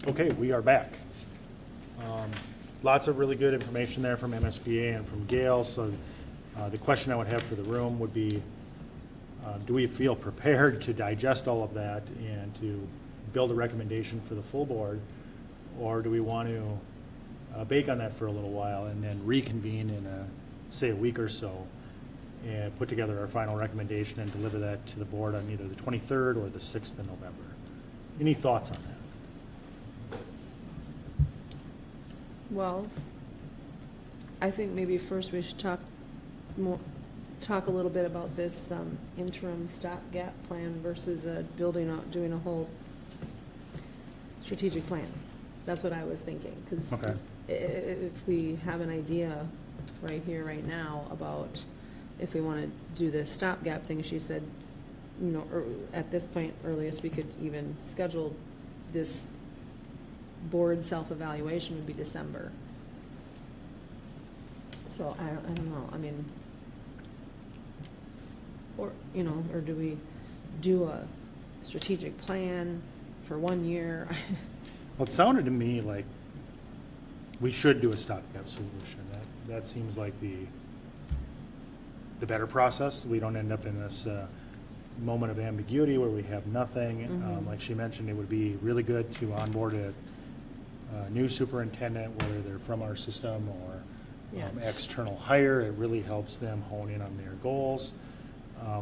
Okay, we are back. Lots of really good information there from MSBA and from Gail. So the question I would have for the room would be, do we feel prepared to digest all of that and to build a recommendation for the full board? Or do we want to bake on that for a little while and then reconvene in, say, a week or so and put together our final recommendation and deliver that to the board on either the 23rd or the 6th of November? Any thoughts on that? Well, I think maybe first we should talk a little bit about this interim stopgap plan versus doing a whole strategic plan. That's what I was thinking, because Okay. if we have an idea right here, right now, about if we want to do this stopgap thing, she said, at this point, earliest we could even schedule this board self-evaluation would be December. So I don't know, I mean, or do we do a strategic plan for 1 year? Well, it sounded to me like we should do a stopgap solution. That seems like the better process. We don't end up in this moment of ambiguity where we have nothing. Mm-hmm. Like she mentioned, it would be really good to onboard a new superintendent, whether they're from our system or Yeah. external hire. It really helps them hone in on their goals.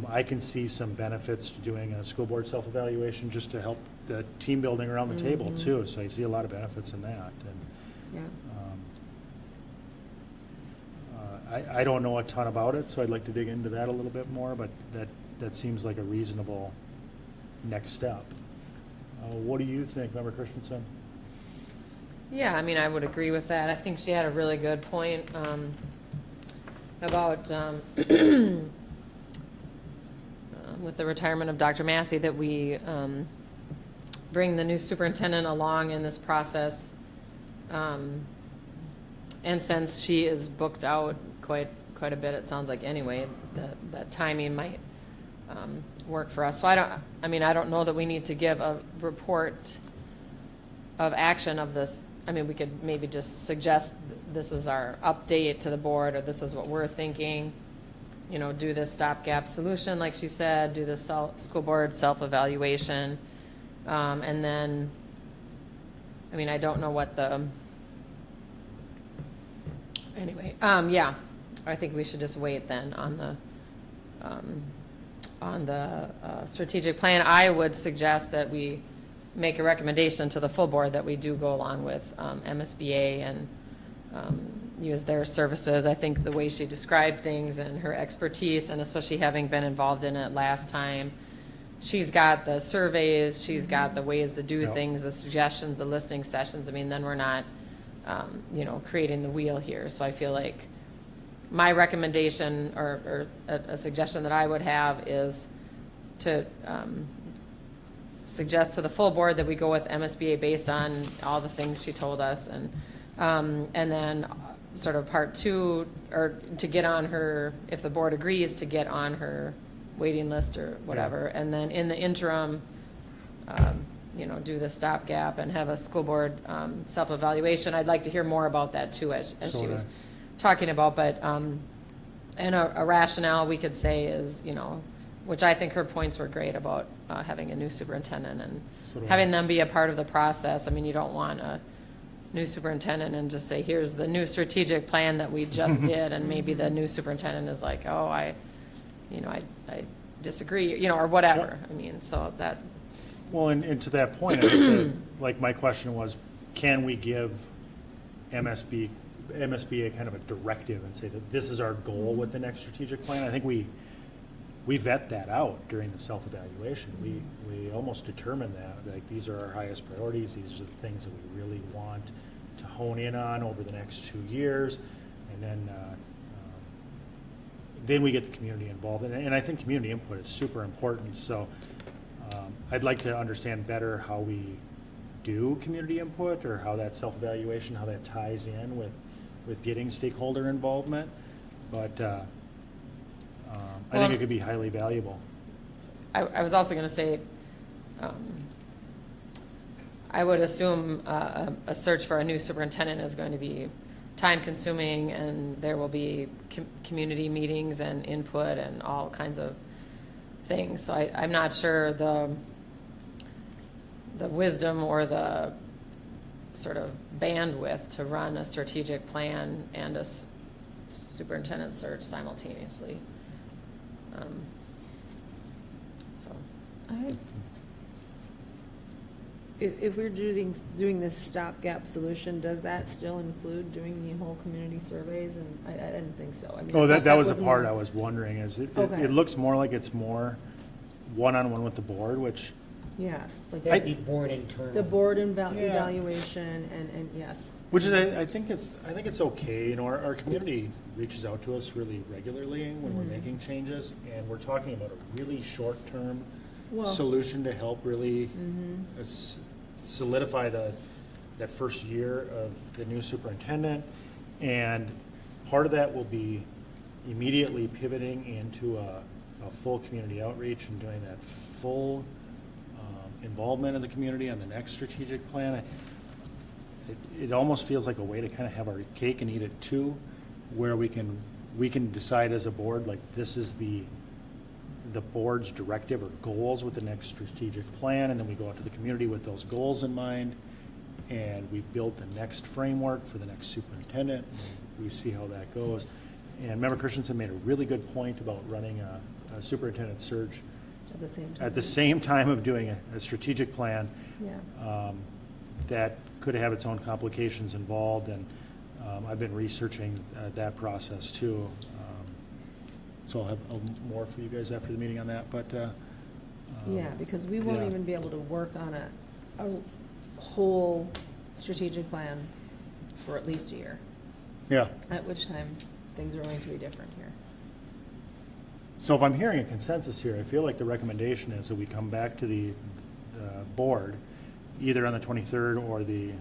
I can see some benefits to doing a school board self-evaluation just to help the team building around the table Mhm. too. So I see a lot of benefits in that. And Yeah. I don't know a ton about it, so I'd like to dig into that a little bit more, but that seems like a reasonable next step. What do you think, Member Christensen? Yeah, I mean, I would agree with that. I think she had a really good point about with the retirement of Dr. Massey, that we bring the new superintendent along in this process. And since she is booked out quite a bit, it sounds like anyway, that timing might work for us. So I don't know that we need to give a report of action of this. I mean, we could maybe just suggest this is our update to the board, or this is what we're thinking. Do this stopgap solution, like she said, do the school board self-evaluation. And then, I mean, I don't know what anyway, yeah, I think we should just wait then on the strategic plan. I would suggest that we make a recommendation to the full board that we do go along with MSBA and use their services. I think the way she described things and her expertise, and especially having been involved in it last time, she's got the surveys, she's got the ways to do Yep. things, the suggestions, the listening sessions. I mean, then we're not, creating the wheel here. So I feel like my recommendation or a suggestion that I would have is to suggest to the full board that we go with MSBA based on all the things she told us, and then sort of part two, or to get on her, if the board agrees, to get on her waiting list or whatever, and then in the interim, do the stopgap and have a school board self-evaluation. I'd like to hear more about that too, as So she would was I. talking about, but and a rationale we could say is, which I think her points were great about having a new superintendent and So do I. having them be a part of the process. I mean, you don't want a new superintendent and just say, here's the new strategic plan that we just did, and maybe the new superintendent is like, oh, I disagree, or whatever. I mean, so that, Well, and to that point, I think that, like my question was, can we give MSBA kind of a directive and say that this is our goal with the next strategic plan? I think we vet that out during the self-evaluation. We almost determine that, like, these are our highest priorities, these are the things that we really want to hone in on over the next 2 years, and then we get the community involved. And I think community input is super important, so I'd like to understand better how we do community input, or how that self-evaluation, how that ties in with getting stakeholder involvement. But I think it could be highly valuable. I was also going to say, I would assume a search for a new superintendent is going to be time-consuming, and there will be community meetings and input and all kinds of things. So I'm not sure the wisdom or the sort of bandwidth to run a strategic plan and a superintendent search simultaneously. So. If we're doing this stopgap solution, does that still include doing the whole community surveys? And I didn't think so. I mean, Oh, I thought that was the part more- I was wondering, is Okay. it looks more like it's more one-on-one with the board, which, Yes, like That'd be board internal. the board Yeah. evaluation and yes. which is, I think it's okay, you know, our community reaches out to us really regularly when we're making changes, and we're talking about a really short-term Well- solution to help really solidify that first year of the new superintendent. And part of that will be immediately pivoting into a full community outreach and doing that full involvement in the community on the next strategic plan. It almost feels like a way to kind of have our cake and eat it too, where we can decide as a board, like, this is the board's directive or goals with the next strategic plan, and then we go out to the community with those goals in mind, and we build the next framework for the next superintendent, and we see how that goes. And Member Christensen made a really good point about running a superintendent search At the same time. at the same time of doing a strategic plan. Yeah. That could have its own complications involved, and I've been researching that process too. So I'll have more for you guys after the meeting on that, but. Yeah, because we won't yeah. even be able to work on a whole strategic plan for at least a year, Yeah, at which time things are going to be different here. so if I'm hearing a consensus here, I feel like the recommendation is that we come back to the board, either on the 23rd or the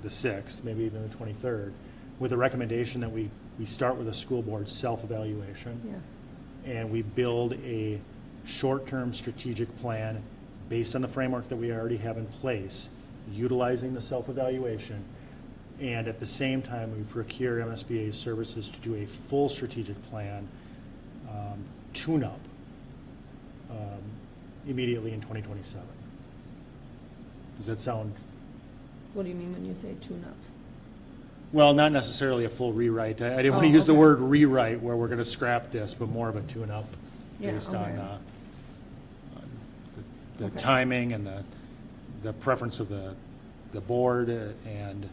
6th, maybe even the 23rd, with a recommendation that we start with a school board self-evaluation. Yeah. And we build a short-term strategic plan based on the framework that we already have in place, utilizing the self-evaluation. And at the same time, we procure MSBA services to do a full strategic plan tune-up immediately in 2027. Does that sound, What do you mean when you say tune-up? well, not necessarily a full rewrite. I didn't want to Oh, use the okay. word rewrite where we're going to scrap this, but more of a tune-up Yeah, based okay. on the Okay. timing and the preference of the board and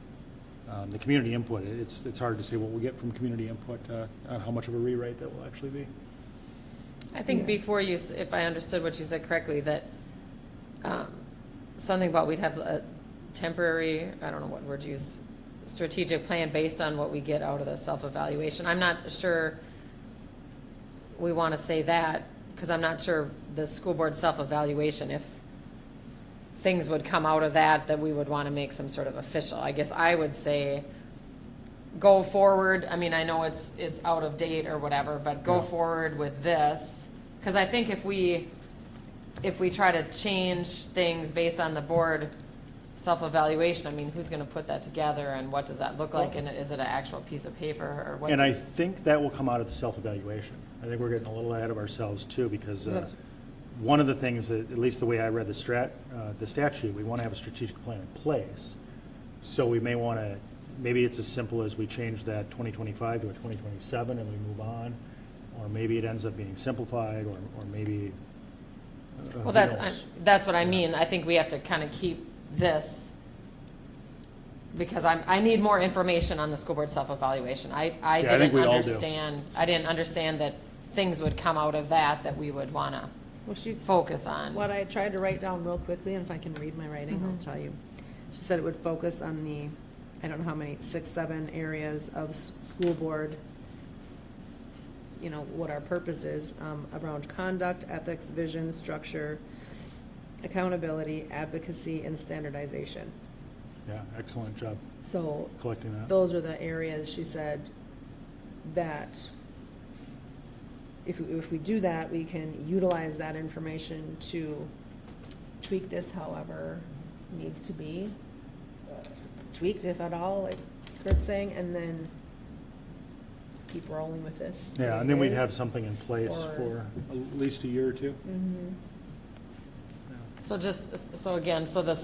the community input. It's hard to say what we'll get from community input on how much of a rewrite that will actually be. I think Yeah. before you, if I understood what you said correctly, that something about we'd have a temporary, I don't know what word to use, strategic plan based on what we get out of the self-evaluation. I'm not sure we want to say that, because I'm not sure the school board self-evaluation, if things would come out of that we would want to make some sort of official. I guess I would say, go forward, I mean, I know it's out of date or whatever, but go Yeah. forward with this. Because I think if we try to change things based on the board self-evaluation, I mean, who's going to put that together and what does that look like? And is it an actual piece of paper or what? And I think that will come out of the self-evaluation. I think we're getting a little ahead of ourselves too, because That's- one of the things, that, at least the way I read the statute, we want to have a strategic plan in place. So we may want to, maybe it's as simple as we change that 2025 to a 2027 and we move on, or maybe it ends up being simplified, or maybe. Well, who that's, knows? that's what I mean. I think we have to kind of keep this, because I need more information on the school board self-evaluation. I I think didn't we all do. understand, I didn't understand that things would come out of that we would want to Well, she's, focus on. what I tried to write down real quickly, and if I can read my writing, I'll tell you. She said it would focus on the, I don't know how many, 6, 7 areas of school board, you know, what our purpose is, around conduct, ethics, vision, structure, accountability, advocacy, and standardization. Yeah, excellent job So collecting that. those are the areas, she said, that if we do that, we can utilize that information to tweak this however needs to be tweaked, if at all, like Kurt's saying, and then keep rolling with this. Yeah, like and then we'd is. have something in place Or- for at least a year or two. Mhm. So just, so again, so the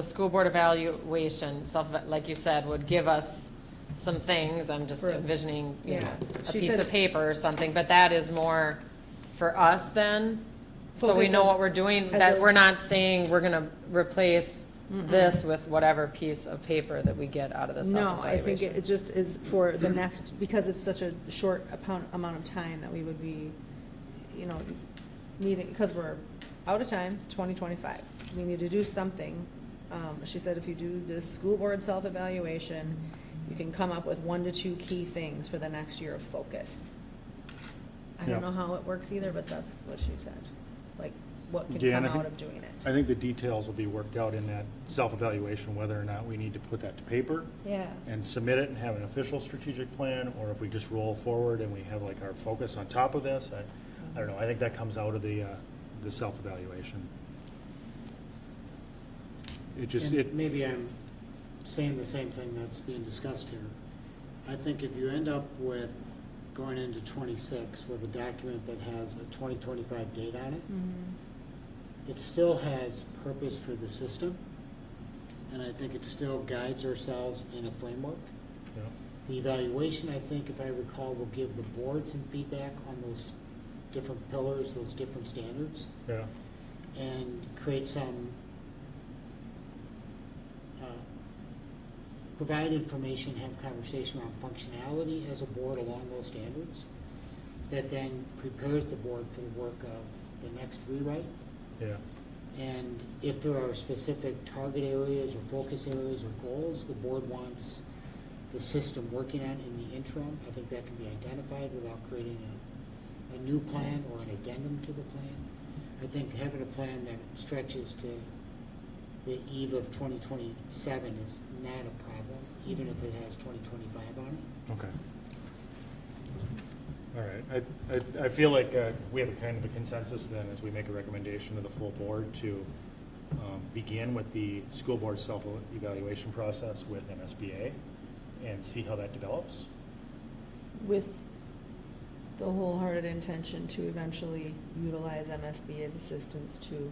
school board evaluation, like you said, would give us some things, I'm just For- envisioning, you know, yeah. a She piece said- of paper or something, but that is more for us then? So we Focus know as- what we're doing, as that a- we're not saying we're gonna replace this with whatever piece of paper that we get out of the No, I think self-evaluation. it just is for the next, because it's such a short amount of time that we would be, you know, needing, because we're out of time, 2025. We need to do something. She said if you do this school board self-evaluation, you can come up with 1 to 2 key things for the next year of focus. I don't Yeah. know how it works either, but that's what she said. Like, what can Dan, come I think- out of doing it. I think the details will be worked out in that self-evaluation, whether or not we need to put that to paper Yeah. and submit it and have an official strategic plan, or if we just roll forward and we have like our focus on top of this. I don't know, I think that comes out of the self-evaluation. It just, And maybe I'm saying the same thing that's being discussed here. I think if you end up with going into 26 with a document that has a 2025 date on it, it still has purpose for the system, and I think it still guides ourselves in a framework. you know, The evaluation, I think, if I recall, will give the board some feedback on those different pillars, those different standards, yeah, and create some, provide information, have conversation on functionality as a board along those standards, that then prepares the board for the work of the next rewrite. yeah, And if there are specific target areas or focus areas or goals the board wants the system working on in the interim, I think that can be identified without creating a new plan or an addendum to the plan. I think having a plan that stretches to the eve of 2027 is not a problem, even if it has 2025 on it. okay. All right, I feel like we have a kind of a consensus then as we make a recommendation to the full board to begin with the school board self-evaluation process with MSBA and see how that develops. With the wholehearted intention to eventually utilize MSBA's assistance to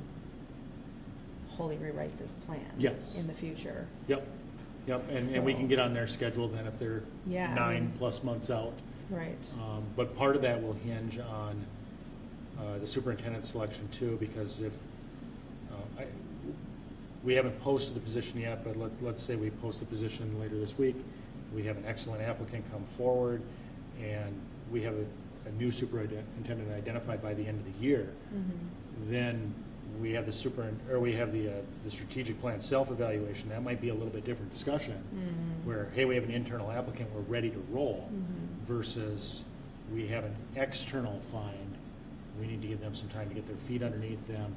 wholly rewrite this plan. Yes. In the future. Yep, yep, and we can So- get on their schedule then if they're Yeah, I 9+ months out. Right. But part of that will hinge on the superintendent selection too, because if, we haven't posted the position yet, but let's say we post the position later this week, we have an excellent applicant come forward, and we have a new superintendent identified by the end of the year, then we have the strategic plan self-evaluation. That might be a little bit different discussion, where, hey, we have an internal applicant, we're ready to roll, versus we have an external find, we need to give them some time to get their feet underneath them,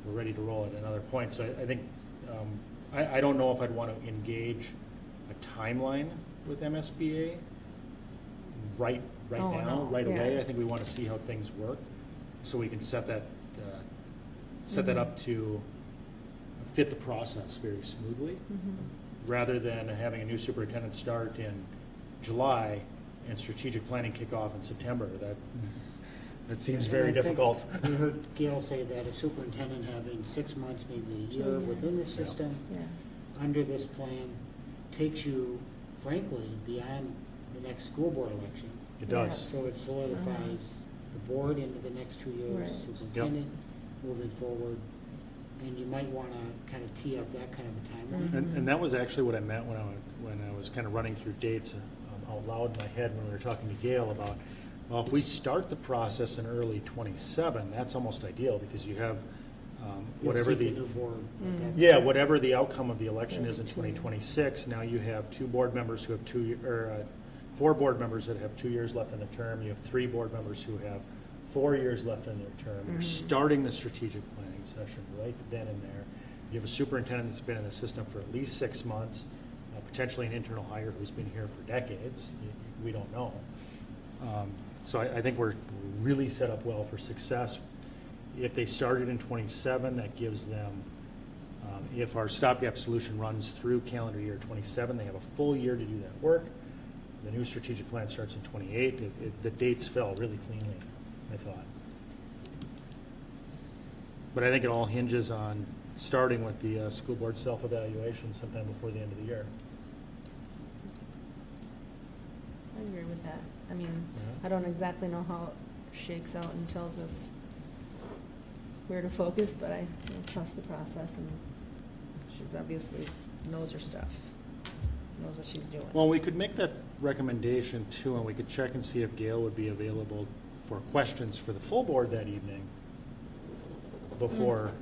we're ready to roll at another point. So I think, I don't know if I'd want to engage a timeline with MSBA right Oh, now, no, right away. yeah. I think we want to see how things work, so we can set that up to fit the process very smoothly, rather than having a new superintendent start in July and strategic planning kick off in September. That seems very And I think difficult. You heard Gail say that a superintendent having 6 months, maybe a year within the system, Yeah. under this plan, takes you, frankly, beyond the next school board election. It does. So it solidifies the board into the next 2 years, Right. superintendent moving forward, and you might want to kind of tee up that kind of a timeline. And that was actually what I meant when I was kind of running through dates out loud in my head when we were talking to Gail about, well, if we start the process in early '27, that's almost ideal, because you have You'll whatever seat the new board at that yeah, point. whatever the outcome of the election is in 2026, now you have 2 board members who have 4 board members that have 2 years left in the term. You have 3 board members who have 4 years left in their term. You're starting the strategic planning session right then and there. You have a superintendent that's been in the system for at least 6 months, potentially an internal hire who's been here for decades. We don't know. So I think we're really set up well for success. If they started in '27, that gives them If our stopgap solution runs through calendar year '27, they have a full year to do that work. The new strategic plan starts in '28. The dates fell really cleanly, I thought. But I think it all hinges on starting with the school board self-evaluation sometime before the end of the year. I agree with that. I mean, Yeah. I don't exactly know how it shakes out and tells us where to focus, but I trust the process, and she's obviously knows her stuff, knows what she's doing. Well, we could make that recommendation too, and we could check and see if Gail would be available for questions for the full board that evening before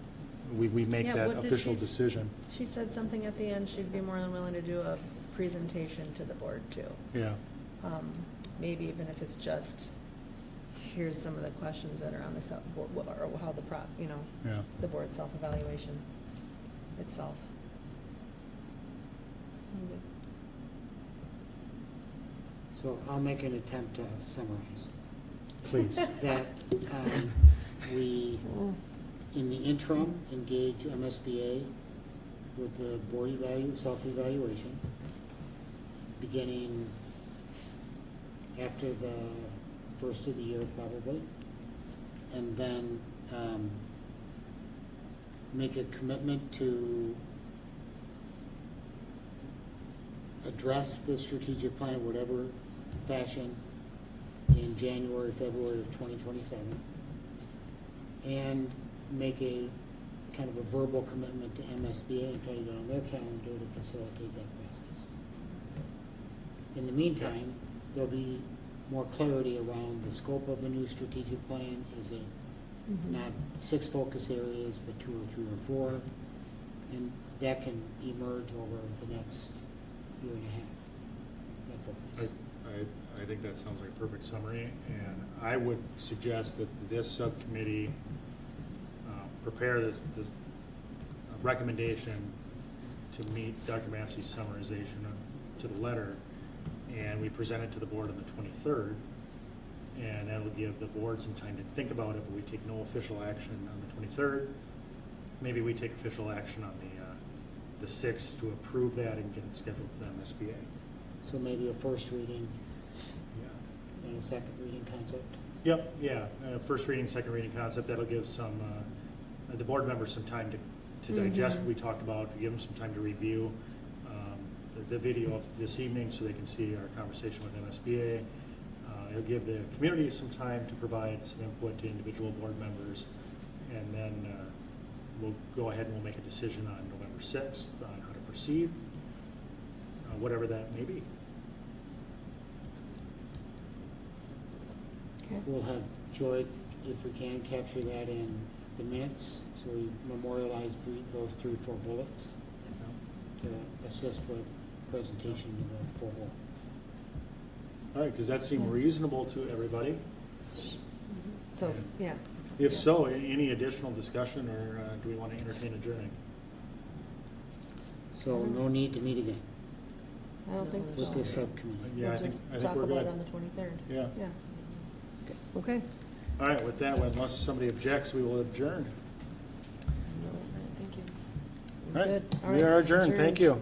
we make Yeah, that what did official she s- decision. She said something at the end, she'd be more than willing to do a presentation to the board too. Yeah. Maybe even if it's just, here's some of the questions that are on the board, or how the Yeah. the board self-evaluation itself. So I'll make an attempt to summarize. Please. That we, in the interim, engage MSBA with the board self-evaluation, beginning after the first of the year probably, and then make a commitment to address the strategic plan, whatever fashion, in January, February of 2027, and make a kind of a verbal commitment to MSBA and try to get on their calendar to facilitate that process. In the meantime, there'll be more clarity around the scope of the new strategic plan. Is it not 6 focus areas, but 2 or 3 or 4? And that can emerge over the next year and a half, that focus. I think that sounds like a perfect summary, and I would suggest that this subcommittee prepare this recommendation to meet Dr. Massey's summarization to the letter, and we present it to the board on the 23rd, and that'll give the board some time to think about it, but we take no official action on the 23rd. Maybe we take official action on the 6th to approve that and get it scheduled for the MSBA. So maybe a first reading Yeah. and a second reading concept. Yep, yeah, first reading, second reading concept, that'll give some, the board members some time to digest what we talked about, to give them some time to review the video of this evening so they can see our conversation with MSBA. It'll give the community some time to provide some input to individual board members, and then we'll go ahead and we'll make a decision on November 6th on how to proceed, whatever that may be. Okay. We'll have Joy, if we can, capture that in the minutes, so we memorialize those 3 or 4 bullets to assist with presentation to the full board. All right, does that seem reasonable to everybody? So, yeah. If so, any additional discussion, or do we want to entertain adjourning? So no need to meet again I don't think so. with this subcommittee. Yeah, We'll I think just talk we're about good. it on the 23rd. Yeah. Yeah. Okay. Okay. All right, with that, unless somebody objects, we will adjourn. No, thank you. All right, Good. All we right. are adjourned. Thank you.